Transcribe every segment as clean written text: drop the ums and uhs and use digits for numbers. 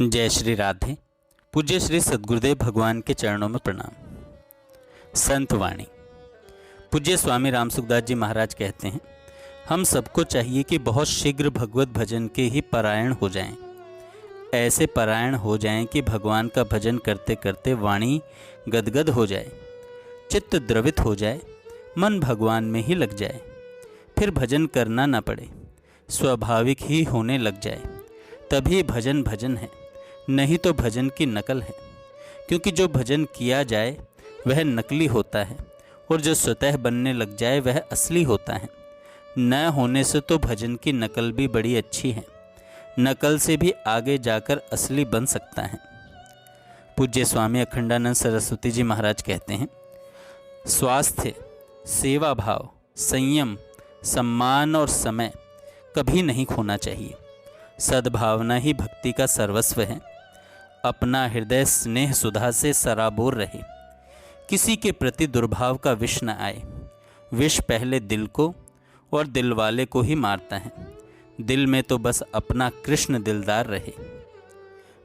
जय श्री राधे। पूज्य श्री सद्गुरुदेव भगवान के चरणों में प्रणाम। संत वाणी। पूज्य स्वामी राम सुखदास जी महाराज कहते हैं, हम सबको चाहिए कि बहुत शीघ्र भगवत भजन के ही परायण हो जाएं। ऐसे परायण हो जाएं कि भगवान का भजन करते करते वाणी गदगद हो जाए, चित्त द्रवित हो जाए, मन भगवान में ही लग जाए, फिर भजन करना ना पड़े, स्वाभाविक ही होने लग जाए। तभी भजन भजन है, नहीं तो भजन की नकल है। क्योंकि जो भजन किया जाए वह नकली होता है और जो स्वतः बनने लग जाए वह असली होता है। न होने से तो भजन की नकल भी बड़ी अच्छी है, नकल से भी आगे जाकर असली बन सकता है। पूज्य स्वामी अखंडानंद सरस्वती जी महाराज कहते हैं, स्वास्थ्य, सेवा भाव, संयम, सम्मान और समय कभी नहीं खोना चाहिए। सद्भावना ही भक्ति का सर्वस्व है। अपना हृदय स्नेह सुधा से सराबोर रहे, किसी के प्रति दुर्भाव का विष न आए। विष पहले दिल को और दिल वाले को ही मारता है। दिल में तो बस अपना कृष्ण दिलदार रहे।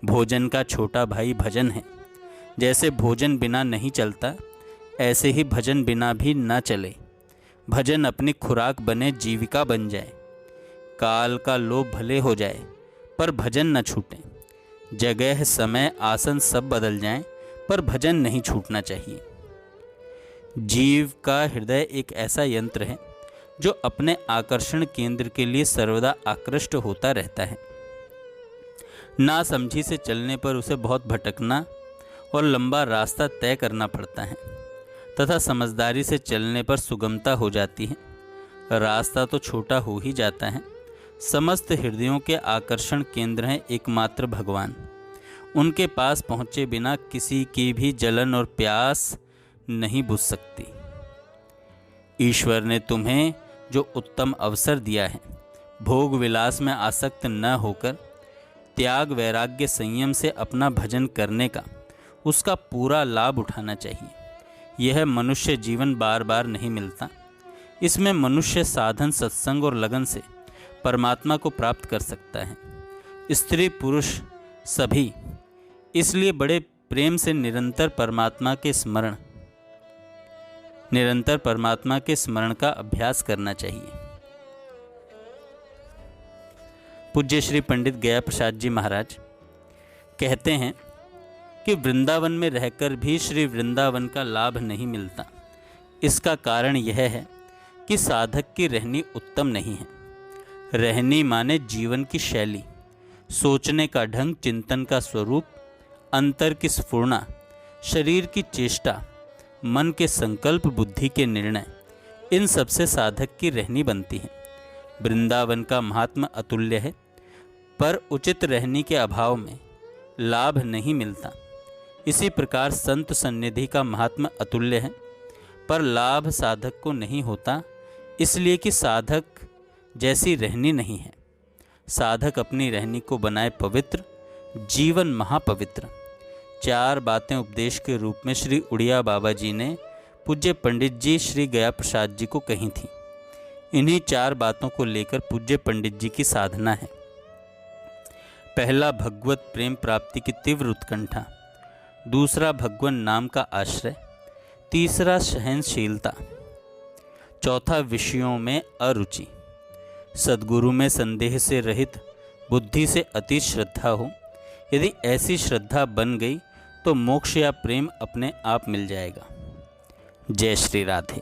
भोजन का छोटा भाई भजन है। जैसे भोजन बिना नहीं चलता, ऐसे ही भजन बिना भी न चले। भजन अपनी खुराक बने, जीविका बन जाए। काल का लोभ भले हो जाए पर भजन न छूटे। जगह, समय, आसन सब बदल जाएं, पर भजन नहीं छूटना चाहिए। जीव का हृदय एक ऐसा यंत्र है जो अपने आकर्षण केंद्र के लिए सर्वदा आकृष्ट होता रहता है। ना समझी से चलने पर उसे बहुत भटकना और लंबा रास्ता तय करना पड़ता है, तथा समझदारी से चलने पर सुगमता हो जाती है। रास्ता तो छोटा हो ही जाता है। समस्त हृदयों के आकर्षण केंद्र हैं एकमात्र भगवान। उनके पास पहुँचे बिना किसी की भी जलन और प्यास नहीं बुझ सकती। ईश्वर ने तुम्हें जो उत्तम अवसर दिया है, भोग विलास में आसक्त न होकर त्याग, वैराग्य, संयम से अपना भजन करने का, उसका पूरा लाभ उठाना चाहिए। यह मनुष्य जीवन बार बार नहीं मिलता। इसमें मनुष्य साधन, सत्संग और लगन से परमात्मा को प्राप्त कर सकता है। स्त्री पुरुष सभी इसलिए बड़े प्रेम से निरंतर परमात्मा के स्मरण का अभ्यास करना चाहिए। पूज्य श्री पंडित गया प्रसाद जी महाराज कहते हैं कि वृंदावन में रहकर भी श्री वृंदावन का लाभ नहीं मिलता। इसका कारण यह है कि साधक की रहनी उत्तम नहीं है। रहनी माने जीवन की शैली, सोचने का ढंग, चिंतन का स्वरूप, अंतर की स्फुरना, शरीर की चेष्टा, मन के संकल्प, बुद्धि के निर्णय, इन सब से साधक की रहनी बनती है। वृंदावन का महात्मा अतुल्य है, पर उचित रहनी के अभाव में लाभ नहीं मिलता। इसी प्रकार संत सन्निधि का महात्मा अतुल्य है, पर लाभ साधक को नहीं होता, इसलिए कि साधक जैसी रहनी नहीं है। साधक अपनी रहनी को बनाए पवित्र, जीवन महापवित्र। 4 बातें उपदेश के रूप में श्री उड़िया बाबा जी ने पूज्य पंडित जी श्री गया प्रसाद जी को कही थी। इन्हीं 4 बातों को लेकर पूज्य पंडित जी की साधना है। पहला, भगवत प्रेम प्राप्ति की तीव्र उत्कंठा। दूसरा, भगवान नाम का आश्रय। तीसरा, सहनशीलता। चौथा, विषयों में अरुचि। सद्गुरु में संदेह से रहित, बुद्धि से अति श्रद्धा हो। यदि ऐसी श्रद्धा बन गई तो मोक्ष या प्रेम अपने आप मिल जाएगा। जय श्री राधे।